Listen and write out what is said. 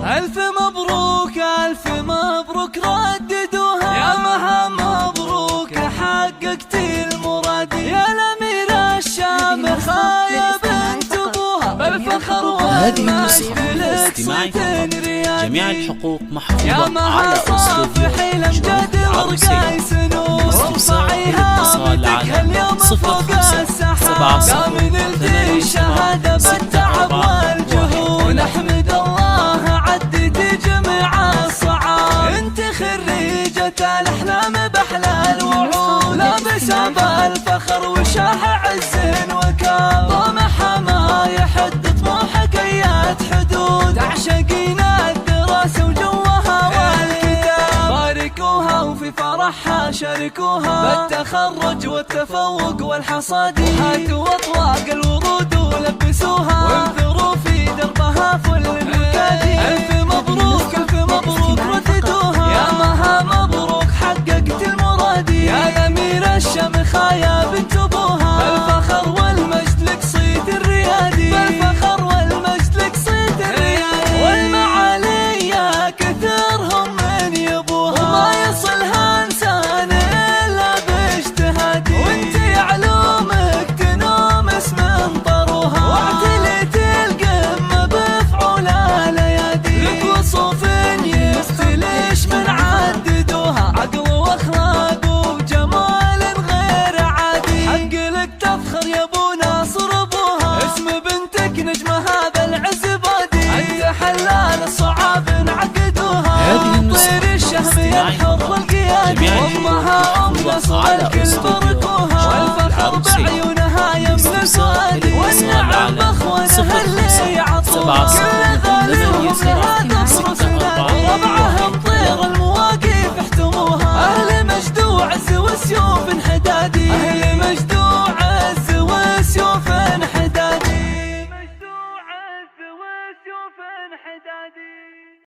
ألف مبروك ألف مبروك رددوها، يا مها مبروك حققت المراد، يا الأميرة الشامخة يا بنت أبوها، بالفخر والمجد لك صيت ريادي، جميع الحقوق محفوظة على أسلوب الأمجاد ورقاي سنوس، وارفعيها بدك اليوم فوق السحاب، دامن الدين شهادة بالتعب والجهود، نحمد الله عدت جميع الصعاب، انت خريجة الأحلام بأحلى الوعود، لابسة بالفخر وشاح عز وكاب، طموحها ما يحد طموحك أيات حدود، تعشقين الدراسة وجوها والكتاب، باركوها وفي فرحها شاركوها، بالتخرج والتفوق والحصاد، هاتوا أطواق الورود ولبسوها، وانثروا في دربها فل النكادي، ألف مبروك ألف مبروك رددوها، يا مها مبروك حققت المراد، يا الأميرة الشامخة يا بنت أبوها، بالفخر والمجد لك صيت الريادي، بالفخر والمجد لك صيت الريادي، والمعالي يا كثرهم من يبوها، وما يصلها إنسان إلا باجتهادي، وانت علومك تنوم اسم طروها، واعتليت القمة بفعول الأيادي، لك وصوف يستلش من عددوها، عقل واخلاق وجمال غير عادي، حق لك تفخر يا ابو ناصر ابوها، اسم بنتك نجمها بالعز بادي، انت حلال الصعاب انعقدوها، طير الشهم ينحر القيادي، امها ام نصر الكل بركوها، والفخر بعيونها يملى سوادي، والنعم باخوانها اللي يعطوها،